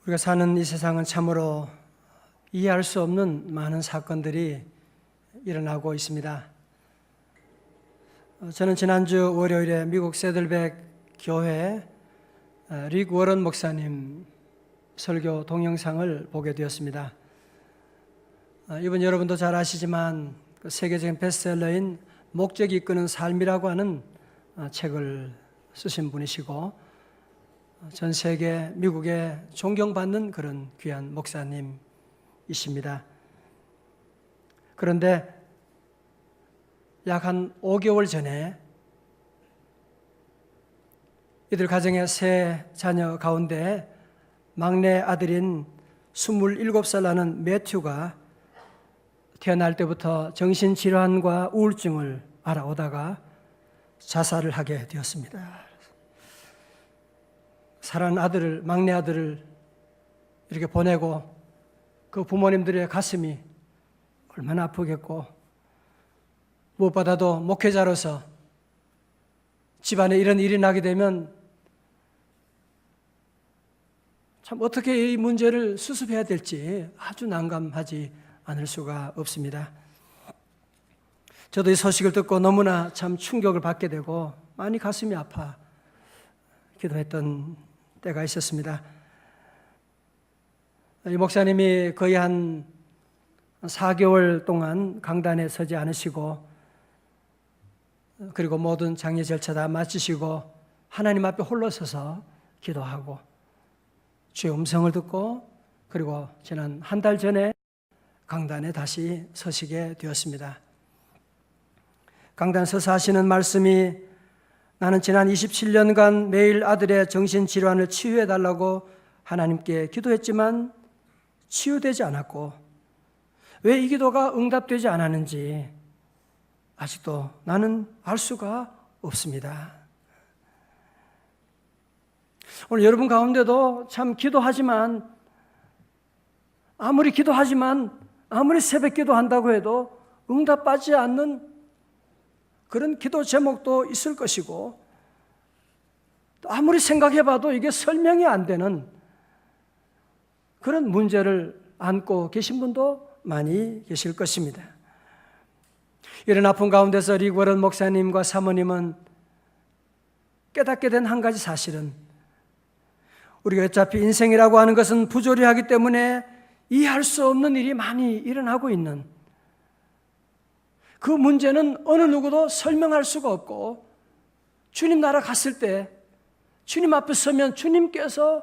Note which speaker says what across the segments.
Speaker 1: 우리가 사는 이 세상은 참으로 이해할 수 없는 많은 사건들이 일어나고 있습니다. 저는 지난주 월요일에 미국 세들백 교회 릭 워런 목사님 설교 동영상을 보게 되었습니다. 이번 여러분도 잘 아시지만 세계적인 베스트셀러인 목적이 이끄는 삶이라고 하는 책을 쓰신 분이시고 전 세계 미국에 존경받는 그런 귀한 목사님이십니다. 그런데 약 한 5개월 전에 이들 가정의 세 자녀 가운데 막내 아들인 27살 나는 매튜가 태어날 때부터 정신질환과 우울증을 알아오다가 자살을 하게 되었습니다. 사랑하는 아들을, 막내 아들을 이렇게 보내고 그 부모님들의 가슴이 얼마나 아프겠고, 무엇보다도 목회자로서 집안에 이런 일이 나게 되면 참 어떻게 이 문제를 수습해야 될지 아주 난감하지 않을 수가 없습니다. 저도 이 소식을 듣고 너무나 참 충격을 받게 되고 많이 가슴이 아파 기도했던 때가 있었습니다. 이 목사님이 거의 한 4개월 동안 강단에 서지 않으시고, 그리고 모든 장례 절차 다 마치시고 하나님 앞에 홀로 서서 기도하고 주의 음성을 듣고, 그리고 지난 한 달 전에 강단에 다시 서시게 되었습니다. 강단에 서서 하시는 말씀이, 나는 지난 27년간 매일 아들의 정신질환을 치유해달라고 하나님께 기도했지만 치유되지 않았고, 왜 이 기도가 응답되지 않았는지 아직도 나는 알 수가 없습니다. 오늘 여러분 가운데도 참 기도하지만, 아무리 새벽 기도한다고 해도 응답받지 않는 그런 기도 제목도 있을 것이고, 아무리 생각해봐도 이게 설명이 안 되는 그런 문제를 안고 계신 분도 많이 계실 것입니다. 이런 아픔 가운데서 릭 워런 목사님과 사모님은 깨닫게 된 한 가지 사실은, 우리가 어차피 인생이라고 하는 것은 부조리하기 때문에 이해할 수 없는 일이 많이 일어나고 있는, 그 문제는 어느 누구도 설명할 수가 없고, 주님 나라 갔을 때 주님 앞에 서면 주님께서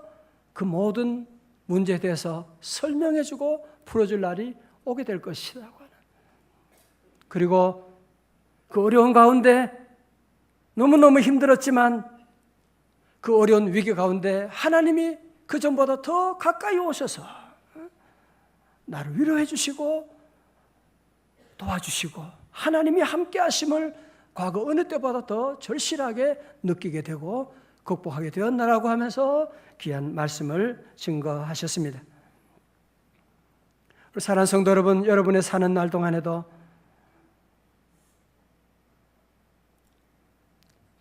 Speaker 1: 그 모든 문제에 대해서 설명해주고 풀어줄 날이 오게 될 것이라고 하는, 그리고 그 어려운 가운데 너무너무 힘들었지만 그 어려운 위기 가운데 하나님이 그 전보다 더 가까이 오셔서 나를 위로해 주시고 도와주시고 하나님이 함께 하심을 과거 어느 때보다 더 절실하게 느끼게 되고 극복하게 되었나라고 하면서 귀한 말씀을 증거하셨습니다. 사랑하는 성도 여러분, 여러분의 사는 날 동안에도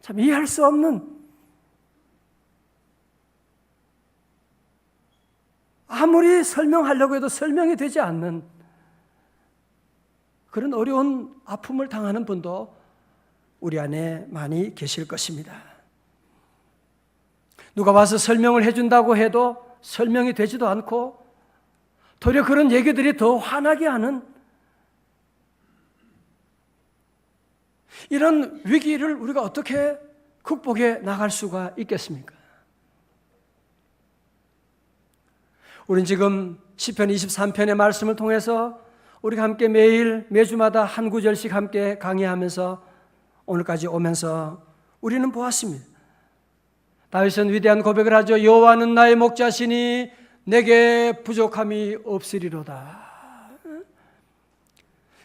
Speaker 1: 참 이해할 수 없는, 아무리 설명하려고 해도 설명이 되지 않는 그런 어려운 아픔을 당하는 분도 우리 안에 많이 계실 것입니다. 누가 와서 설명을 해준다고 해도 설명이 되지도 않고, 도리어 그런 얘기들이 더 화나게 하는 이런 위기를 우리가 어떻게 극복해 나갈 수가 있겠습니까? 우린 지금 시편 23편의 말씀을 통해서 우리가 함께 매주마다 한 구절씩 함께 강의하면서 오늘까지 오면서 우리는 보았습니다. 다윗은 위대한 고백을 하죠. 여호와는 나의 목자시니 내게 부족함이 없으리로다.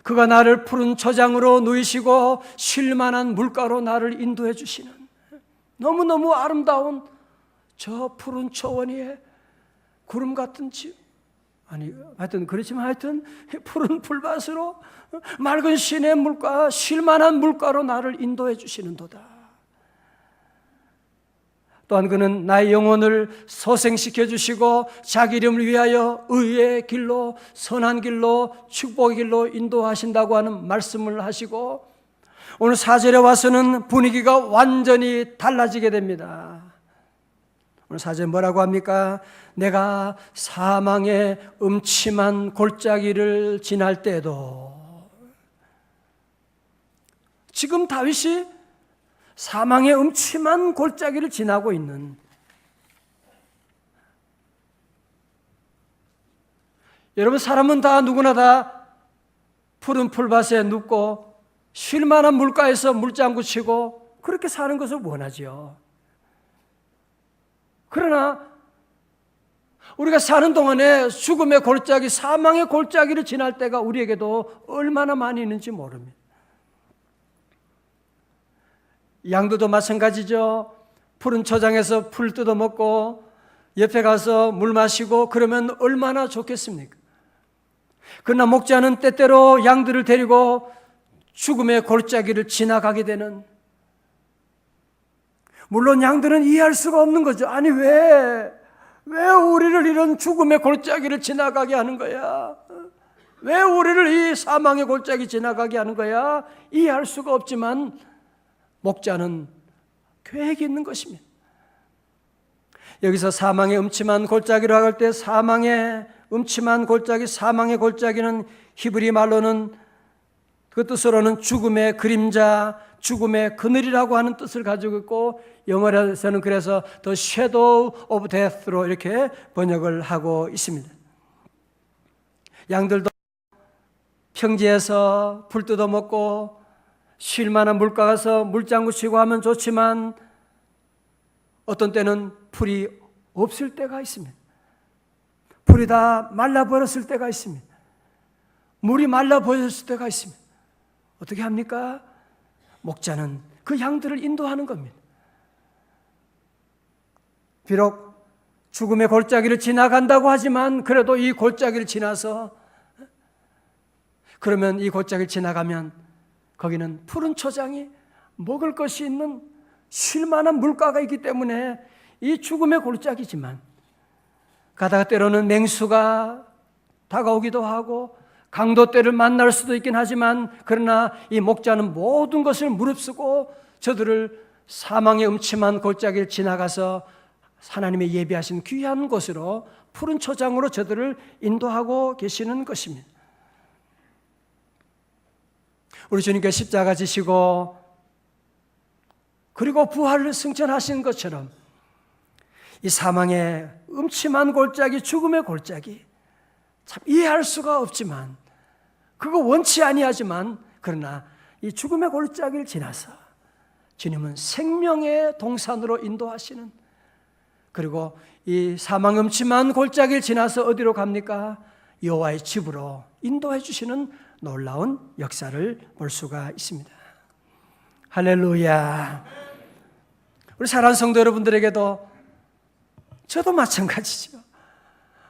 Speaker 1: 그가 나를 푸른 초장으로 누이시고 쉴 만한 물가로 나를 인도해 주시는, 너무너무 아름다운 저 푸른 초원 위에 구름 같은 집, 하여튼 푸른 풀밭으로 맑은 시내 물가, 쉴 만한 물가로 나를 인도해 주시는도다. 또한 그는 나의 영혼을 소생시켜 주시고 자기 이름을 위하여 의의 길로, 선한 길로, 축복의 길로 인도하신다고 하는 말씀을 하시고, 오늘 4절에 와서는 분위기가 완전히 달라지게 됩니다. 오늘 4절 뭐라고 합니까? 내가 사망의 음침한 골짜기를 지날 때에도. 지금 다윗이 사망의 음침한 골짜기를 지나고 있는, 여러분, 사람은 다 누구나 다 푸른 풀밭에 눕고 쉴 만한 물가에서 물장구 치고 그렇게 사는 것을 원하지요. 그러나 우리가 사는 동안에 죽음의 골짜기, 사망의 골짜기를 지날 때가 우리에게도 얼마나 많이 있는지 모릅니다. 양들도 마찬가지죠. 푸른 초장에서 풀 뜯어먹고 옆에 가서 물 마시고 그러면 얼마나 좋겠습니까? 그러나 목자는 때때로 양들을 데리고 죽음의 골짜기를 지나가게 되는, 물론 양들은 이해할 수가 없는 거죠. 아니 왜 우리를 이런 죽음의 골짜기를 지나가게 하는 거야? 왜 우리를 이 사망의 골짜기 지나가게 하는 거야? 이해할 수가 없지만 목자는 계획이 있는 것입니다. 여기서 사망의 음침한 골짜기로 할 때 사망의 음침한 골짜기, 사망의 골짜기는 히브리 말로는 그 뜻으로는 죽음의 그림자, 죽음의 그늘이라고 하는 뜻을 가지고 있고, 영어에서는 그래서 The Shadow of Death로 이렇게 번역을 하고 있습니다. 양들도 평지에서 풀 뜯어먹고 쉴 만한 물가 가서 물장구 치고 하면 좋지만 어떤 때는 풀이 없을 때가 있습니다. 풀이 다 말라버렸을 때가 있습니다. 물이 말라버렸을 때가 있습니다. 어떻게 합니까? 목자는 그 양들을 인도하는 겁니다. 비록 죽음의 골짜기를 지나간다고 하지만 그래도 이 골짜기를 지나서, 그러면 이 골짜기를 지나가면 거기는 푸른 초장이, 먹을 것이 있는 쉴 만한 물가가 있기 때문에 이 죽음의 골짜기지만, 가다가 때로는 맹수가 다가오기도 하고 강도떼를 만날 수도 있긴 하지만, 그러나 이 목자는 모든 것을 무릅쓰고 저들을 사망의 음침한 골짜기를 지나가서 하나님의 예비하신 귀한 곳으로, 푸른 초장으로 저들을 인도하고 계시는 것입니다. 우리 주님께서 십자가 지시고 그리고 부활을 승천하신 것처럼 이 사망의 음침한 골짜기, 죽음의 골짜기, 참 이해할 수가 없지만, 그거 원치 아니하지만, 그러나 이 죽음의 골짜기를 지나서 주님은 생명의 동산으로 인도하시는, 그리고 이 사망 음침한 골짜기를 지나서 어디로 갑니까? 여호와의 집으로 인도해 주시는 놀라운 역사를 볼 수가 있습니다. 할렐루야. 우리 사랑하는 성도 여러분들에게도, 저도 마찬가지죠.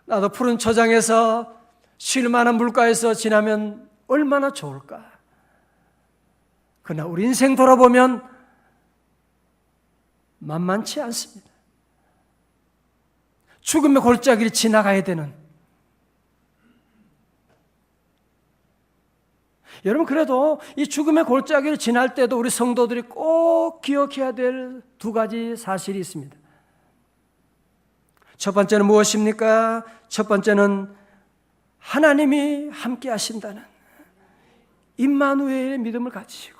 Speaker 1: 나도 푸른 초장에서 쉴 만한 물가에서 지나면 얼마나 좋을까. 그러나 우리 인생 돌아보면 만만치 않습니다. 죽음의 골짜기를 지나가야 되는, 여러분, 그래도 이 죽음의 골짜기를 지날 때도 우리 성도들이 꼭 기억해야 될 두 가지 사실이 있습니다. 첫 번째는 무엇입니까? 첫 번째는 하나님이 함께 하신다는 임마누엘의 믿음을 가지시고,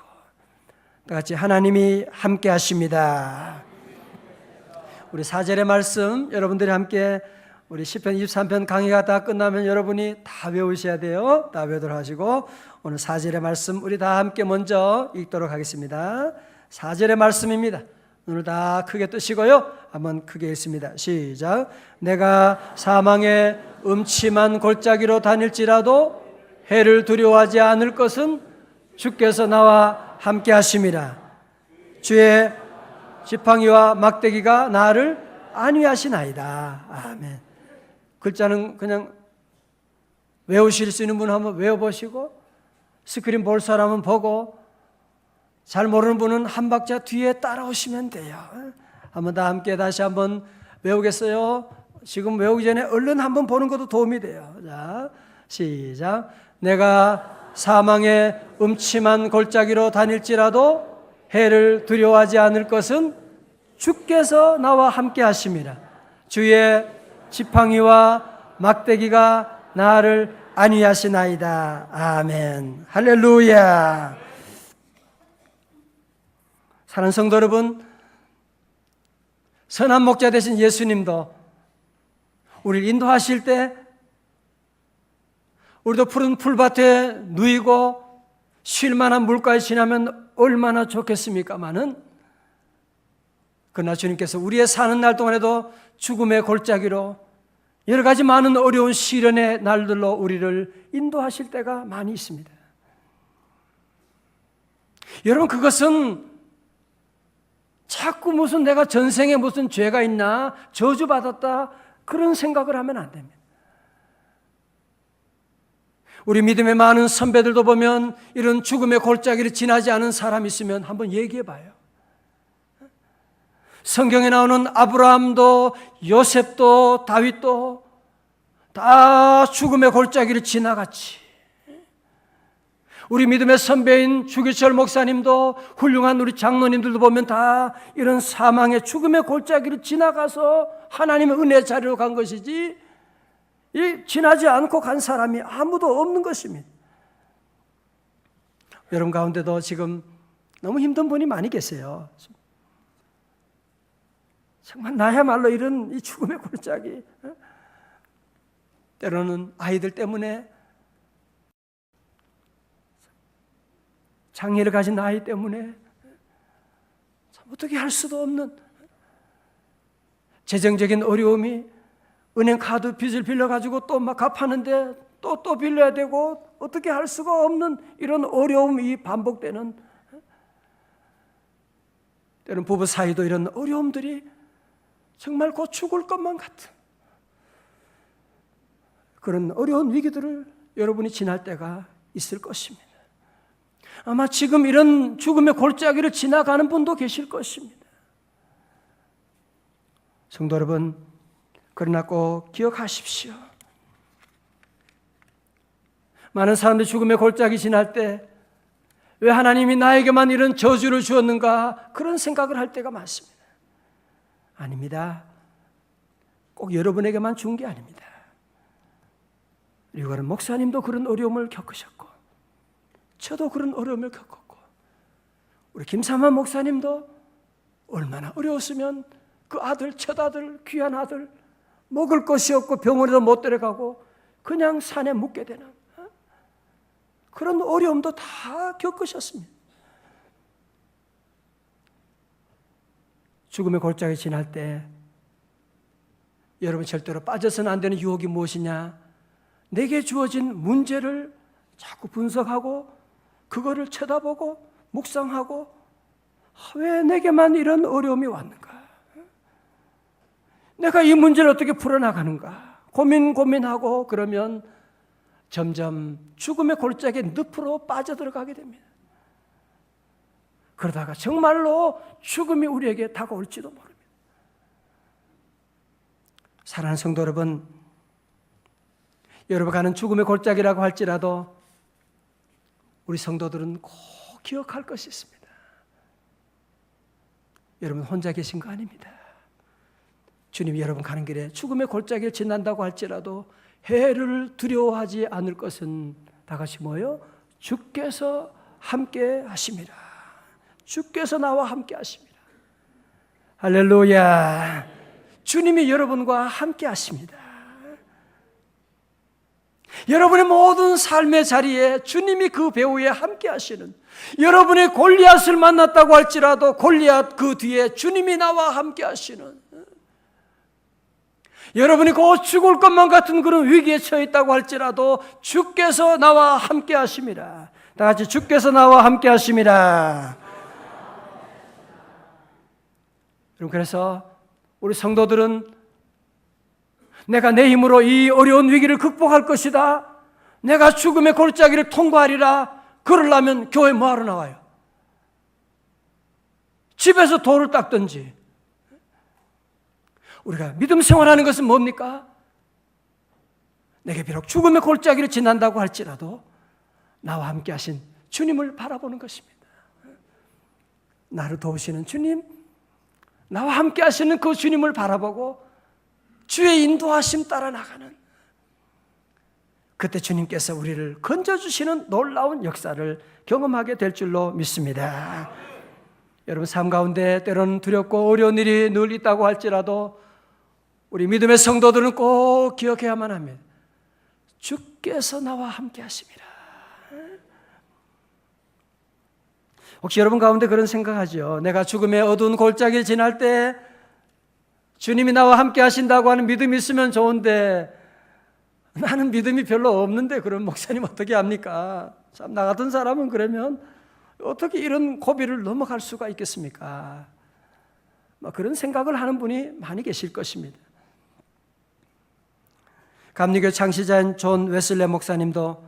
Speaker 1: 다 같이 하나님이 함께 하십니다. 우리 4절의 말씀 여러분들이 함께, 우리 시편 23편 강의가 다 끝나면 여러분이 다 외우셔야 돼요. 다 외우도록 하시고 오늘 4절의 말씀 우리 다 함께 먼저 읽도록 하겠습니다. 4절의 말씀입니다. 눈을 다 크게 뜨시고요, 한번 크게 읽습니다. 시작. 내가 사망의 음침한 골짜기로 다닐지라도 해를 두려워하지 않을 것은 주께서 나와 함께 하심이라. 주의 지팡이와 막대기가 나를 안위하시나이다. 아멘. 글자는 그냥 외우실 수 있는 분 한번 외워보시고, 스크린 볼 사람은 보고, 잘 모르는 분은 한 박자 뒤에 따라오시면 돼요. 한번 다 함께 다시 한번 외우겠어요? 지금 외우기 전에 얼른 한번 보는 것도 도움이 돼요. 자, 시작. 내가 사망의 음침한 골짜기로 다닐지라도 해를 두려워하지 않을 것은 주께서 나와 함께 하심이라. 주의 지팡이와 막대기가 나를 안위하시나이다. 아멘. 할렐루야. 사랑하는 성도 여러분, 선한 목자 되신 예수님도 우리를 인도하실 때 우리도 푸른 풀밭에 누이고 쉴만한 물가에 지나면 얼마나 좋겠습니까마는, 그러나 주님께서 우리의 사는 날 동안에도 죽음의 골짜기로 여러 가지 많은 어려운 시련의 날들로 우리를 인도하실 때가 많이 있습니다. 여러분, 그것은 자꾸 무슨 내가 전생에 무슨 죄가 있나, 저주받았다, 그런 생각을 하면 안 됩니다. 우리 믿음의 많은 선배들도 보면 이런 죽음의 골짜기를 지나지 않은 사람이 있으면 한번 얘기해 봐요. 성경에 나오는 아브라함도 요셉도 다윗도 다 죽음의 골짜기를 지나갔지. 우리 믿음의 선배인 주기철 목사님도, 훌륭한 우리 장로님들도 보면 다 이런 사망의 죽음의 골짜기를 지나가서 하나님의 은혜 자리로 간 것이지, 이 지나지 않고 간 사람이 아무도 없는 것입니다. 여러분 가운데도 지금 너무 힘든 분이 많이 계세요. 정말 나야말로 이런 이 죽음의 골짜기, 때로는 아이들 때문에, 장애를 가진 아이 때문에 어떻게 할 수도 없는 재정적인 어려움이, 은행 카드 빚을 빌려가지고 또 막 갚았는데 또 빌려야 되고 어떻게 할 수가 없는 이런 어려움이 반복되는, 때로는 부부 사이도 이런 어려움들이 정말 곧 죽을 것만 같은 그런 어려운 위기들을 여러분이 지날 때가 있을 것입니다. 아마 지금 이런 죽음의 골짜기를 지나가는 분도 계실 것입니다. 성도 여러분, 그러나 꼭 기억하십시오. 많은 사람들이 죽음의 골짜기 지날 때 왜 하나님이 나에게만 이런 저주를 주었는가, 그런 생각을 할 때가 많습니다. 아닙니다. 꼭 여러분에게만 준 게 아닙니다. 유가는 목사님도 그런 어려움을 겪으셨고, 저도 그런 어려움을 겪었고, 우리 김삼환 목사님도 얼마나 어려웠으면 그 아들, 첫 아들, 귀한 아들, 먹을 것이 없고 병원에도 못 데려가고 그냥 산에 묵게 되는 그런 어려움도 다 겪으셨습니다. 죽음의 골짜기 지날 때 여러분 절대로 빠져서는 안 되는 유혹이 무엇이냐, 내게 주어진 문제를 자꾸 분석하고 그거를 쳐다보고 묵상하고, 왜 내게만 이런 어려움이 왔는가, 내가 이 문제를 어떻게 풀어나가는가 고민하고, 그러면 점점 죽음의 골짜기에 늪으로 빠져들어가게 됩니다. 그러다가 정말로 죽음이 우리에게 다가올지도 모릅니다. 사랑하는 성도 여러분, 여러분 가는 죽음의 골짜기라고 할지라도 우리 성도들은 꼭 기억할 것이 있습니다. 여러분 혼자 계신 거 아닙니다. 주님이 여러분 가는 길에 죽음의 골짜기를 지난다고 할지라도 해를 두려워하지 않을 것은 다 같이 뭐요? 주께서 함께 하심이라. 주께서 나와 함께 하심이라. 할렐루야. 주님이 여러분과 함께 하십니다. 여러분의 모든 삶의 자리에 주님이 그 배후에 함께 하시는, 여러분의 골리앗을 만났다고 할지라도 골리앗 그 뒤에 주님이 나와 함께 하시는, 여러분이 곧 죽을 것만 같은 그런 위기에 처해 있다고 할지라도 주께서 나와 함께 하심이라. 다 같이 주께서 나와 함께 하심이라. 여러분, 그래서 우리 성도들은 내가 내 힘으로 이 어려운 위기를 극복할 것이다, 내가 죽음의 골짜기를 통과하리라, 그러려면 교회 뭐하러 나와요? 집에서 돌을 닦든지 우리가 믿음 생활하는 것은 뭡니까? 내게 비록 죽음의 골짜기를 지난다고 할지라도 나와 함께 하신 주님을 바라보는 것입니다. 나를 도우시는 주님, 나와 함께 하시는 그 주님을 바라보고 주의 인도하심 따라 나가는, 그때 주님께서 우리를 건져주시는 놀라운 역사를 경험하게 될 줄로 믿습니다. 여러분, 삶 가운데 때로는 두렵고 어려운 일이 늘 있다고 할지라도 우리 믿음의 성도들은 꼭 기억해야만 합니다. 주께서 나와 함께 하심이라. 혹시 여러분 가운데 그런 생각하죠? 내가 죽음의 어두운 골짜기를 지날 때 주님이 나와 함께 하신다고 하는 믿음이 있으면 좋은데 나는 믿음이 별로 없는데 그런 목사님 어떻게 합니까? 참, 나 같은 사람은 그러면 어떻게 이런 고비를 넘어갈 수가 있겠습니까? 그런 생각을 하는 분이 많이 계실 것입니다. 감리교 창시자인 존 웨슬레 목사님도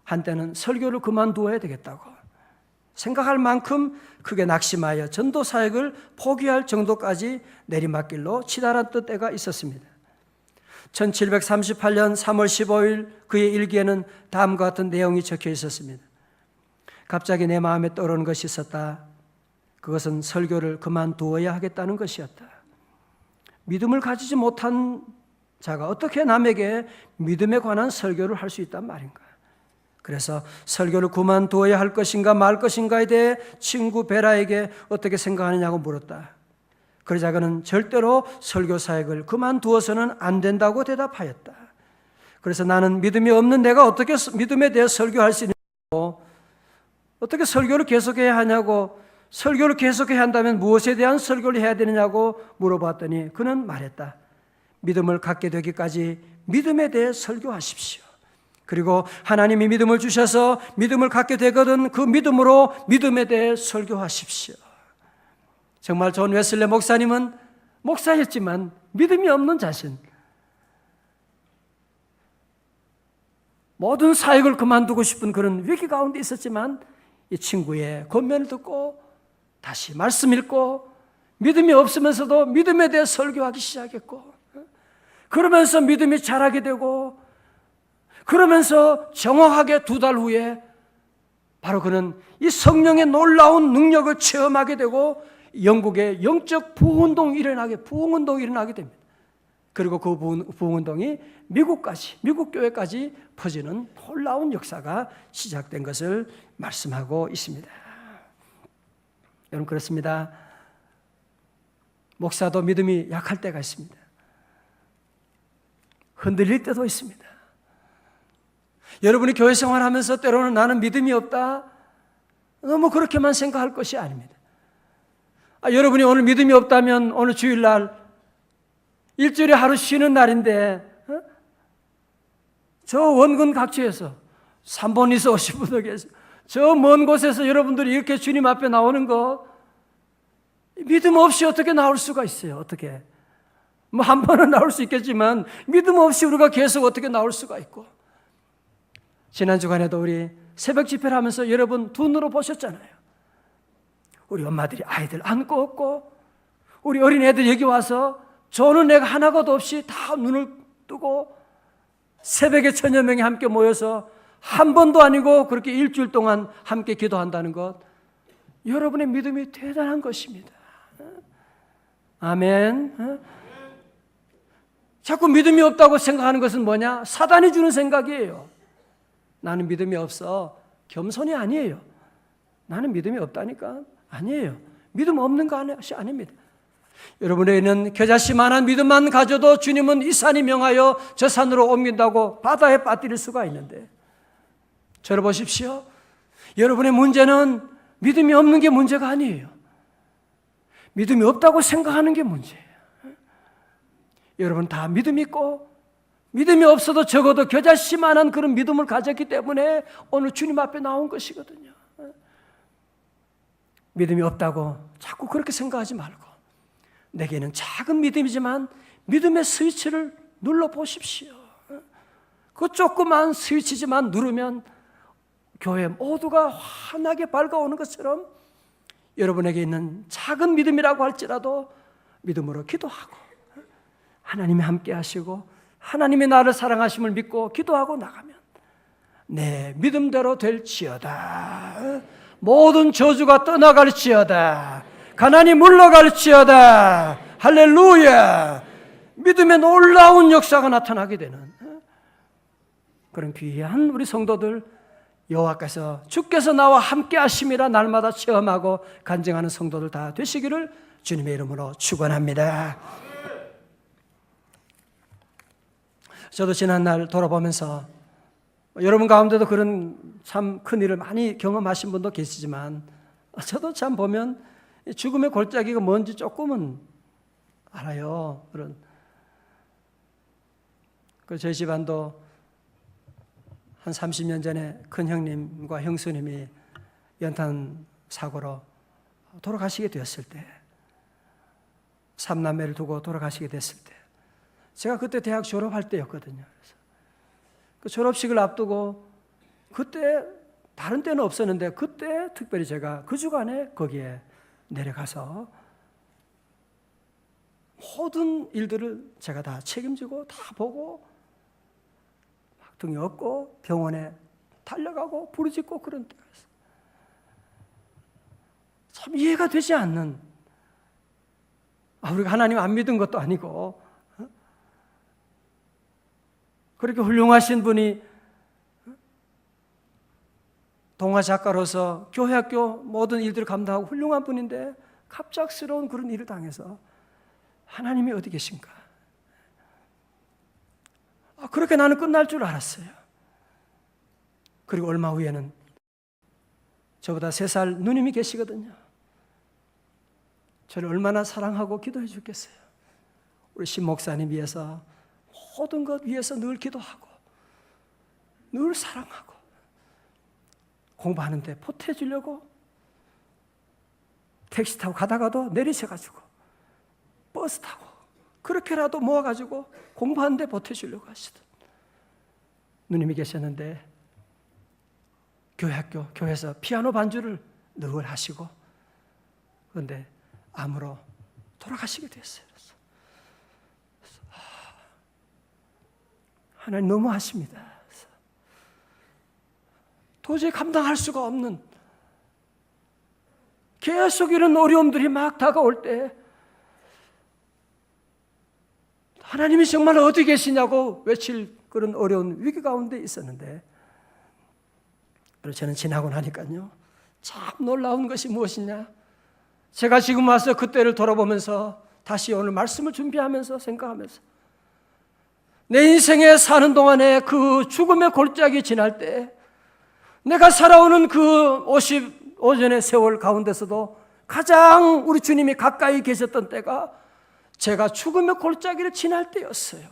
Speaker 1: 한때는 설교를 그만두어야 되겠다고 생각할 만큼 크게 낙심하여 전도 사역을 포기할 정도까지 내리막길로 치달았던 때가 있었습니다. 1738년 3월 15일 그의 일기에는 다음과 같은 내용이 적혀 있었습니다. 갑자기 내 마음에 떠오르는 것이 있었다. 그것은 설교를 그만두어야 하겠다는 것이었다. 믿음을 가지지 못한 자가 어떻게 남에게 믿음에 관한 설교를 할 수 있단 말인가? 그래서 설교를 그만두어야 할 것인가 말 것인가에 대해 친구 베라에게 어떻게 생각하느냐고 물었다. 그러자 그는 절대로 설교 사역을 그만두어서는 안 된다고 대답하였다. 그래서 나는 믿음이 없는 내가 어떻게 믿음에 대해 설교할 수 있느냐고, 어떻게 설교를 계속해야 하냐고, 설교를 계속해야 한다면 무엇에 대한 설교를 해야 되느냐고 물어봤더니 그는 말했다. 믿음을 갖게 되기까지 믿음에 대해 설교하십시오. 그리고 하나님이 믿음을 주셔서 믿음을 갖게 되거든 그 믿음으로 믿음에 대해 설교하십시오. 정말 존 웨슬레 목사님은 목사였지만 믿음이 없는 자신, 모든 사역을 그만두고 싶은 그런 위기 가운데 있었지만 이 친구의 권면을 듣고 다시 말씀 읽고 믿음이 없으면서도 믿음에 대해 설교하기 시작했고, 그러면서 믿음이 자라게 되고, 그러면서 정확하게 2달 후에 바로 그는 이 성령의 놀라운 능력을 체험하게 되고 영국의 영적 부흥운동이 일어나게 됩니다. 그리고 그 부흥운동이 미국 교회까지 퍼지는 놀라운 역사가 시작된 것을 말씀하고 있습니다. 여러분, 그렇습니다. 목사도 믿음이 약할 때가 있습니다. 흔들릴 때도 있습니다. 여러분이 교회 생활하면서 때로는 나는 믿음이 없다, 너무 그렇게만 생각할 것이 아닙니다. 여러분이 오늘 믿음이 없다면 오늘 주일날 일주일에 하루 쉬는 날인데 저 원근 각지에서 3번이서 오신 분에게서 저 먼 곳에서 여러분들이 이렇게 주님 앞에 나오는 거 믿음 없이 어떻게 나올 수가 있어요? 어떻게? 한 번은 나올 수 있겠지만 믿음 없이 우리가 계속 어떻게 나올 수가 있고, 지난 주간에도 우리 새벽 집회를 하면서 여러분 두 눈으로 보셨잖아요. 우리 엄마들이 아이들 안고 없고 우리 어린애들 여기 와서 저는 애가 하나도 없이 다 눈을 뜨고 새벽에 1000여 명이 함께 모여서 한 번도 아니고 그렇게 일주일 동안 함께 기도한다는 것, 여러분의 믿음이 대단한 것입니다. 아멘. 자꾸 믿음이 없다고 생각하는 것은 뭐냐? 사단이 주는 생각이에요. 나는 믿음이 없어. 겸손이 아니에요. 나는 믿음이 없다니까? 아니에요. 믿음 없는 것이 아닙니다. 여러분에게는 겨자씨만한 믿음만 가져도 주님은 이 산이 명하여 저 산으로 옮긴다고 바다에 빠뜨릴 수가 있는데, 저를 보십시오. 여러분의 문제는 믿음이 없는 게 문제가 아니에요. 믿음이 없다고 생각하는 게 문제예요. 여러분 다 믿음이 있고 믿음이 없어도 적어도 겨자씨만한 그런 믿음을 가졌기 때문에 오늘 주님 앞에 나온 것이거든요. 믿음이 없다고 자꾸 그렇게 생각하지 말고 내게는 작은 믿음이지만 믿음의 스위치를 눌러보십시오. 그 조그만 스위치지만 누르면 교회 모두가 환하게 밝아오는 것처럼 여러분에게 있는 작은 믿음이라고 할지라도 믿음으로 기도하고 하나님이 함께 하시고 하나님이 나를 사랑하심을 믿고 기도하고 나가면 내 믿음대로 될지어다. 모든 저주가 떠나갈지어다. 가난이 물러갈지어다. 할렐루야. 믿음의 놀라운 역사가 나타나게 되는 그런 귀한 우리 성도들, 여호와께서 주께서 나와 함께 하심이라 날마다 체험하고 간증하는 성도들 다 되시기를 주님의 이름으로 축원합니다. 저도 지난날 돌아보면서 여러분 가운데도 그런 참 큰 일을 많이 경험하신 분도 계시지만 저도 참 보면 죽음의 골짜기가 뭔지 조금은 알아요. 저희 집안도 한 30년 전에 큰 형님과 형수님이 연탄 사고로 돌아가시게 되었을 때, 3남매를 두고 돌아가시게 됐을 때, 제가 그때 대학 졸업할 때였거든요. 그래서 그 졸업식을 앞두고 그때 다른 때는 없었는데 그때 특별히 제가 그 주간에 거기에 내려가서 모든 일들을 제가 다 책임지고 다 보고 등이 없고 병원에 달려가고 부르짖고 그런 때가 있어요. 참 이해가 되지 않는, 우리가 하나님 안 믿은 것도 아니고 그렇게 훌륭하신 분이 동화 작가로서 교회학교 모든 일들을 감당하고 훌륭한 분인데 갑작스러운 그런 일을 당해서 하나님이 어디 계신가? 그렇게 나는 끝날 줄 알았어요. 그리고 얼마 후에는 저보다 3살 누님이 계시거든요. 저를 얼마나 사랑하고 기도해 주겠어요. 우리 신 목사님 위해서 모든 것 위해서 늘 기도하고 늘 사랑하고 공부하는데 보태해 주려고 택시 타고 가다가도 내리셔가지고 버스 타고 그렇게라도 모아가지고 공부하는데 보태해 주려고 하시던 누님이 계셨는데 교회에서 피아노 반주를 늘 하시고 그런데 암으로 돌아가시게 됐어요. 그래서 하나님 너무하십니다. 그래서 도저히 감당할 수가 없는 계속 이런 어려움들이 막 다가올 때 하나님이 정말 어디 계시냐고 외칠 그런 어려운 위기 가운데 있었는데 그래서 저는 지나고 나니까요 참 놀라운 것이 무엇이냐, 제가 지금 와서 그때를 돌아보면서 다시 오늘 말씀을 준비하면서 생각하면서 내 인생에 사는 동안에 그 죽음의 골짜기 지날 때 내가 살아오는 그 55년의 세월 가운데서도 가장 우리 주님이 가까이 계셨던 때가 제가 죽음의 골짜기를 지날 때였어요.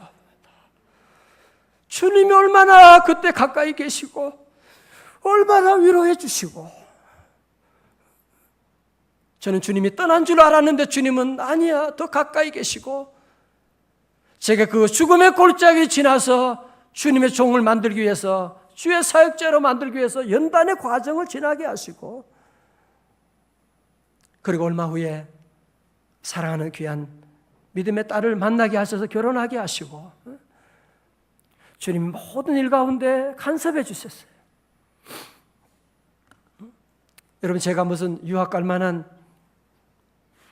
Speaker 1: 주님이 얼마나 그때 가까이 계시고 얼마나 위로해 주시고, 저는 주님이 떠난 줄 알았는데 주님은 아니야, 더 가까이 계시고 제가 그 죽음의 골짜기 지나서 주님의 종을 만들기 위해서, 주의 사역자로 만들기 위해서 연단의 과정을 지나게 하시고, 그리고 얼마 후에 사랑하는 귀한 믿음의 딸을 만나게 하셔서 결혼하게 하시고 주님 모든 일 가운데 간섭해 주셨어요. 여러분, 제가 무슨 유학 갈 만한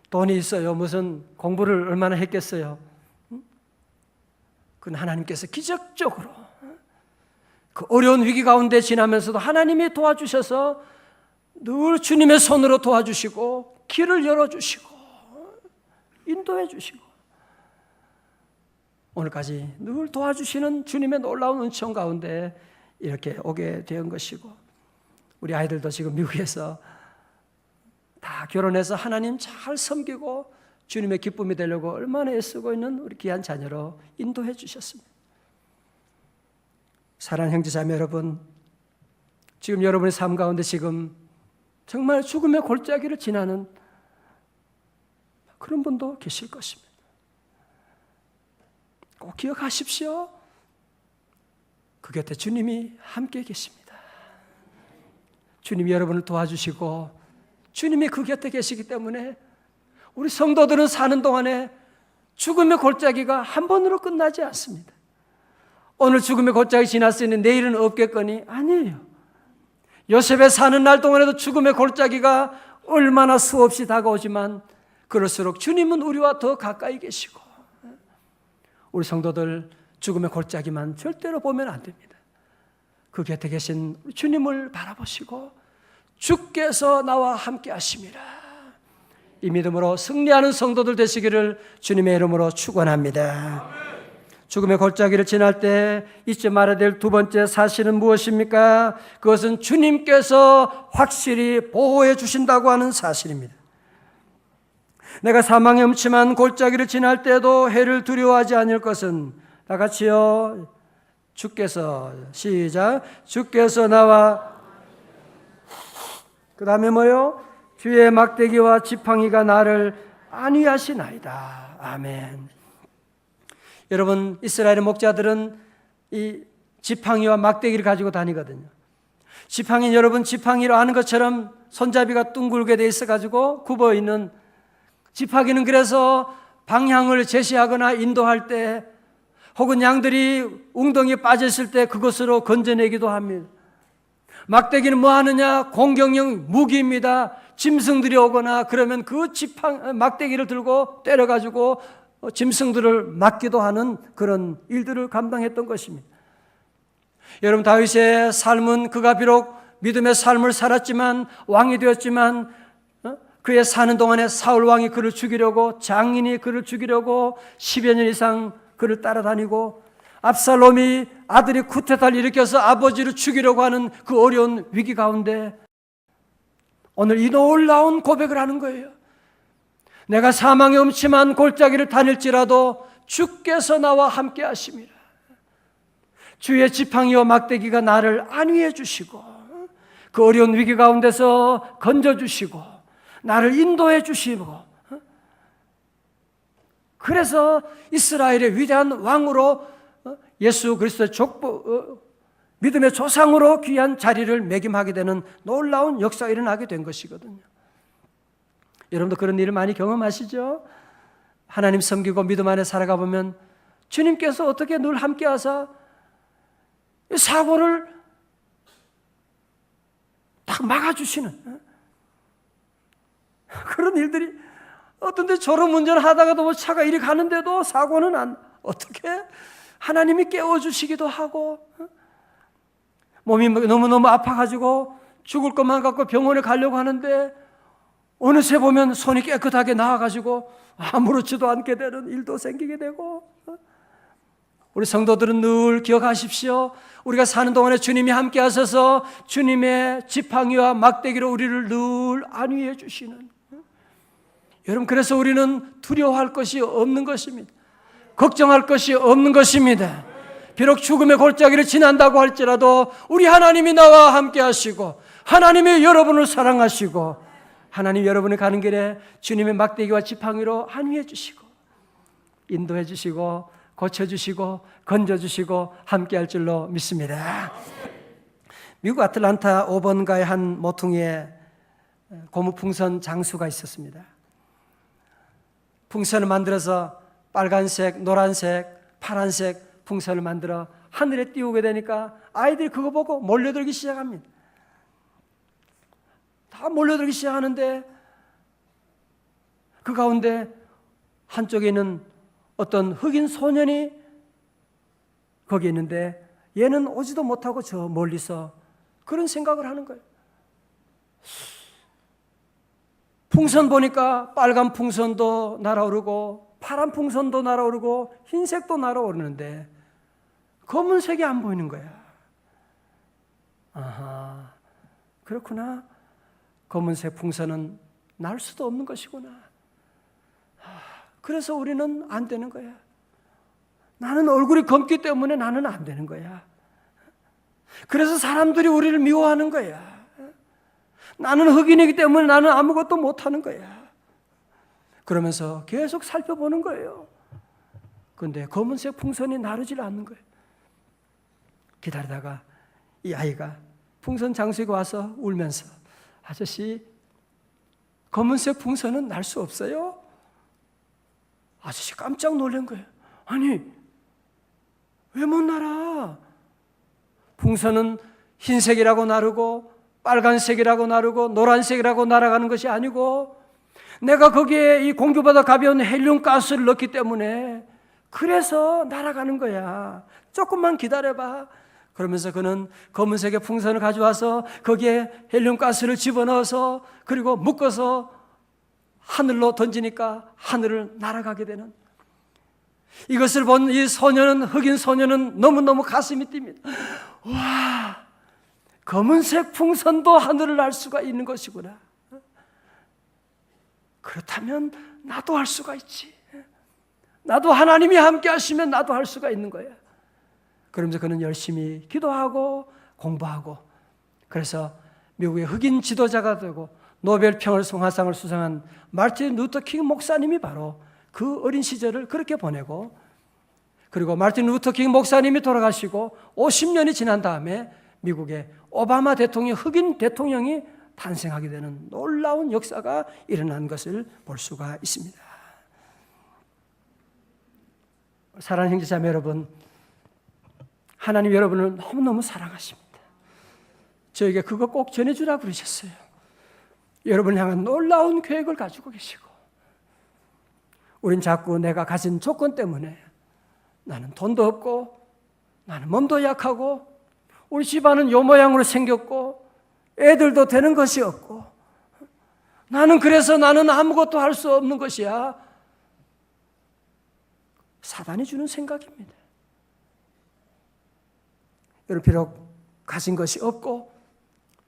Speaker 1: 돈이 있어요? 무슨 공부를 얼마나 했겠어요? 그건 하나님께서 기적적으로 그 어려운 위기 가운데 지나면서도 하나님이 도와주셔서 늘 주님의 손으로 도와주시고 길을 열어주시고 인도해 주시고 오늘까지 늘 도와주시는 주님의 놀라운 은총 가운데 이렇게 오게 된 것이고, 우리 아이들도 지금 미국에서 다 결혼해서 하나님 잘 섬기고 주님의 기쁨이 되려고 얼마나 애쓰고 있는 우리 귀한 자녀로 인도해 주셨습니다. 사랑하는 형제자매 여러분, 지금 여러분의 삶 가운데 지금 정말 죽음의 골짜기를 지나는 그런 분도 계실 것입니다. 꼭 기억하십시오. 그 곁에 주님이 함께 계십니다. 주님이 여러분을 도와주시고 주님이 그 곁에 계시기 때문에 우리 성도들은 사는 동안에 죽음의 골짜기가 한 번으로 끝나지 않습니다. 오늘 죽음의 골짜기 지났으니 내일은 없겠거니 아니에요. 요셉의 사는 날 동안에도 죽음의 골짜기가 얼마나 수없이 다가오지만 그럴수록 주님은 우리와 더 가까이 계시고, 우리 성도들 죽음의 골짜기만 절대로 보면 안 됩니다. 그 곁에 계신 주님을 바라보시고 주께서 나와 함께 하심이라, 이 믿음으로 승리하는 성도들 되시기를 주님의 이름으로 축원합니다. 죽음의 골짜기를 지날 때 잊지 말아야 될 두 번째 사실은 무엇입니까? 그것은 주님께서 확실히 보호해 주신다고 하는 사실입니다. 내가 사망의 음침한 골짜기를 지날 때도 해를 두려워하지 않을 것은, 다 같이요, 주께서, 시작, 주께서 나와, 그 다음에 뭐요? 주의 막대기와 지팡이가 나를 안위하시나이다. 아멘. 여러분, 이스라엘의 목자들은 이 지팡이와 막대기를 가지고 다니거든요. 지팡이는 여러분 지팡이로 아는 것처럼 손잡이가 둥글게 돼 있어가지고 굽어 있는, 지팡이는 그래서 방향을 제시하거나 인도할 때, 혹은 양들이 웅덩이에 빠졌을 때 그것으로 건져내기도 합니다. 막대기는 뭐 하느냐? 공격용 무기입니다. 짐승들이 오거나 그러면 그 막대기를 들고 때려가지고 짐승들을 막기도 하는 그런 일들을 감당했던 것입니다. 여러분, 다윗의 삶은, 그가 비록 믿음의 삶을 살았지만, 왕이 되었지만, 그의 사는 동안에 사울 왕이 그를 죽이려고, 장인이 그를 죽이려고 10여 년 이상 그를 따라다니고, 압살롬이 아들이 쿠데타를 일으켜서 아버지를 죽이려고 하는 그 어려운 위기 가운데 오늘 이 놀라운 고백을 하는 거예요. 내가 사망의 음침한 골짜기를 다닐지라도 주께서 나와 함께 하심이라. 주의 지팡이와 막대기가 나를 안위해 주시고, 그 어려운 위기 가운데서 건져주시고, 나를 인도해 주시고, 그래서 이스라엘의 위대한 왕으로, 예수 그리스도의 믿음의 조상으로 귀한 자리를 매김하게 되는 놀라운 역사가 일어나게 된 것이거든요. 여러분도 그런 일을 많이 경험하시죠? 하나님 섬기고 믿음 안에 살아가 보면 주님께서 어떻게 늘 함께 하사 사고를 딱 막아주시는 그런 일들이, 어떤 데 졸음운전하다가도 뭐 차가 이리 가는데도 사고는 어떻게 하나님이 깨워주시기도 하고, 몸이 너무너무 아파가지고 죽을 것만 갖고 병원에 가려고 하는데 어느새 보면 손이 깨끗하게 나와가지고 아무렇지도 않게 되는 일도 생기게 되고, 우리 성도들은 늘 기억하십시오. 우리가 사는 동안에 주님이 함께 하셔서 주님의 지팡이와 막대기로 우리를 늘 안위해 주시는, 여러분, 그래서 우리는 두려워할 것이 없는 것입니다. 걱정할 것이 없는 것입니다. 비록 죽음의 골짜기를 지난다고 할지라도 우리 하나님이 나와 함께 하시고, 하나님이 여러분을 사랑하시고, 하나님 여러분이 가는 길에 주님의 막대기와 지팡이로 안위해 주시고, 인도해 주시고, 고쳐주시고, 건져주시고 함께 할 줄로 믿습니다. 미국 아틀란타 5번가의 한 모퉁이에 고무풍선 장수가 있었습니다. 풍선을 만들어서 빨간색, 노란색, 파란색 풍선을 만들어 하늘에 띄우게 되니까 아이들이 그거 보고 몰려들기 시작합니다. 다 몰려들기 시작하는데 그 가운데 한쪽에 있는 어떤 흑인 소년이 거기 있는데 얘는 오지도 못하고 저 멀리서 그런 생각을 하는 거예요. 풍선 보니까 빨간 풍선도 날아오르고 파란 풍선도 날아오르고 흰색도 날아오르는데 검은색이 안 보이는 거야. 아하, 그렇구나. 검은색 풍선은 날 수도 없는 것이구나. 그래서 우리는 안 되는 거야. 나는 얼굴이 검기 때문에 나는 안 되는 거야. 그래서 사람들이 우리를 미워하는 거야. 나는 흑인이기 때문에 나는 아무것도 못하는 거야. 그러면서 계속 살펴보는 거예요. 그런데 검은색 풍선이 나르질 않는 거예요. 기다리다가 이 아이가 풍선 장수가 와서 울면서, 아저씨, 검은색 풍선은 날 수 없어요? 아저씨 깜짝 놀란 거예요. 아니, 왜 못 날아? 풍선은 흰색이라고 나르고 빨간색이라고 나르고 노란색이라고 날아가는 것이 아니고 내가 거기에 이 공기보다 가벼운 헬륨 가스를 넣기 때문에 그래서 날아가는 거야. 조금만 기다려봐. 그러면서 그는 검은색의 풍선을 가져와서 거기에 헬륨 가스를 집어넣어서 그리고 묶어서 하늘로 던지니까 하늘을 날아가게 되는, 이것을 본 이 소녀는, 흑인 소녀는 너무너무 가슴이 뜁니다. 와, 검은색 풍선도 하늘을 날 수가 있는 것이구나. 그렇다면 나도 할 수가 있지. 나도 하나님이 함께 하시면 나도 할 수가 있는 거야. 그러면서 그는 열심히 기도하고 공부하고, 그래서 미국의 흑인 지도자가 되고 노벨 평화상을 수상한 마틴 루터 킹 목사님이 바로 그 어린 시절을 그렇게 보내고, 그리고 마틴 루터 킹 목사님이 돌아가시고 50년이 지난 다음에 미국의 오바마 대통령, 흑인 대통령이 탄생하게 되는 놀라운 역사가 일어난 것을 볼 수가 있습니다. 사랑하는 형제자매 여러분, 하나님 여러분을 너무너무 사랑하십니다. 저에게 그거 꼭 전해주라고 그러셨어요. 여러분을 향한 놀라운 계획을 가지고 계시고, 우린 자꾸 내가 가진 조건 때문에 나는 돈도 없고 나는 몸도 약하고 우리 집안은 요 모양으로 생겼고 애들도 되는 것이 없고 그래서 나는 아무것도 할 수 없는 것이야. 사단이 주는 생각입니다. 여러분, 비록 가진 것이 없고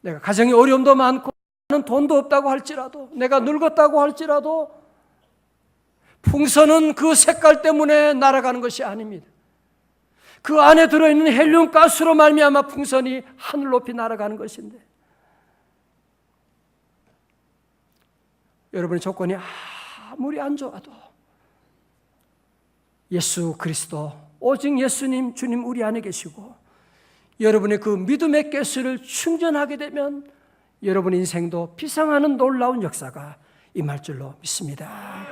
Speaker 1: 내가 가정에 어려움도 많고 나는 돈도 없다고 할지라도, 내가 늙었다고 할지라도 풍선은 그 색깔 때문에 날아가는 것이 아닙니다. 그 안에 들어있는 헬륨 가스로 말미암아 풍선이 하늘 높이 날아가는 것인데, 여러분의 조건이 아무리 안 좋아도 예수 그리스도, 오직 예수님, 주님 우리 안에 계시고 여러분의 그 믿음의 가스를 충전하게 되면 여러분의 인생도 비상하는 놀라운 역사가 임할 줄로 믿습니다.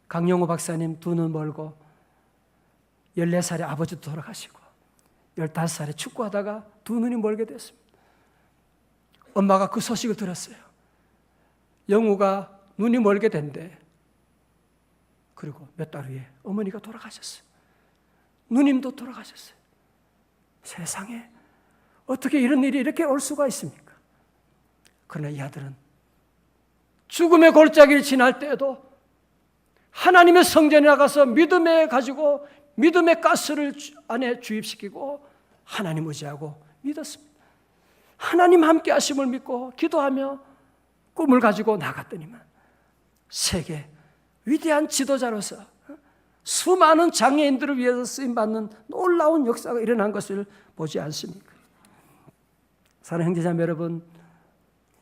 Speaker 1: 강영호 박사님 두 눈 멀고 14살에 아버지도 돌아가시고 15살에 축구하다가 두 눈이 멀게 됐습니다. 엄마가 그 소식을 들었어요. 영우가 눈이 멀게 된대. 그리고 몇 달 후에 어머니가 돌아가셨어요. 누님도 돌아가셨어요. 세상에 어떻게 이런 일이 이렇게 올 수가 있습니까? 그러나 이 아들은 죽음의 골짜기를 지날 때에도 하나님의 성전에 나가서 믿음에 가지고 믿음의 가스를 안에 주입시키고 하나님 의지하고 믿었습니다. 하나님 함께 하심을 믿고 기도하며 꿈을 가지고 나갔더니만 세계 위대한 지도자로서 수많은 장애인들을 위해서 쓰임받는 놀라운 역사가 일어난 것을 보지 않습니까? 사랑하는 형제자매 여러분,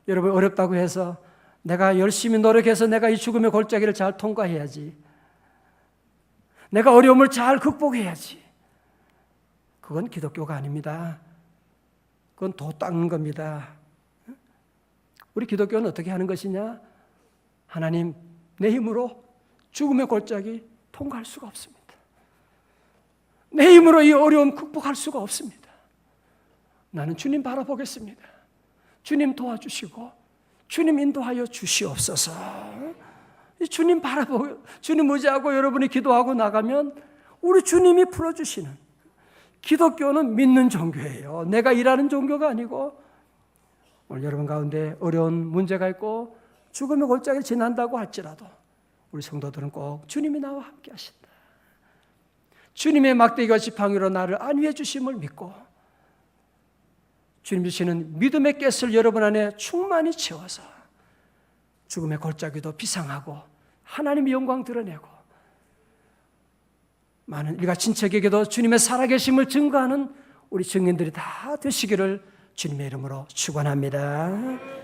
Speaker 1: 여러분 어렵다고 해서 내가 열심히 노력해서 내가 이 죽음의 골짜기를 잘 통과해야지, 내가 어려움을 잘 극복해야지, 그건 기독교가 아닙니다. 그건 도 닦는 겁니다. 우리 기독교는 어떻게 하는 것이냐? 하나님, 내 힘으로 죽음의 골짜기 통과할 수가 없습니다. 내 힘으로 이 어려움 극복할 수가 없습니다. 나는 주님 바라보겠습니다. 주님 도와주시고 주님 인도하여 주시옵소서. 주님 바라보고 주님 의지하고 여러분이 기도하고 나가면 우리 주님이 풀어주시는, 기독교는 믿는 종교예요. 내가 일하는 종교가 아니고, 오늘 여러분 가운데 어려운 문제가 있고 죽음의 골짜기를 지난다고 할지라도 우리 성도들은 꼭 주님이 나와 함께 하신다. 주님의 막대기와 지팡이로 나를 안위해 주심을 믿고 주님 주시는 믿음의 가스를 여러분 안에 충만히 채워서 죽음의 골짜기도 비상하고 하나님의 영광 드러내고 많은 일가 친척에게도 주님의 살아계심을 증거하는 우리 증인들이 다 되시기를 주님의 이름으로 축원합니다.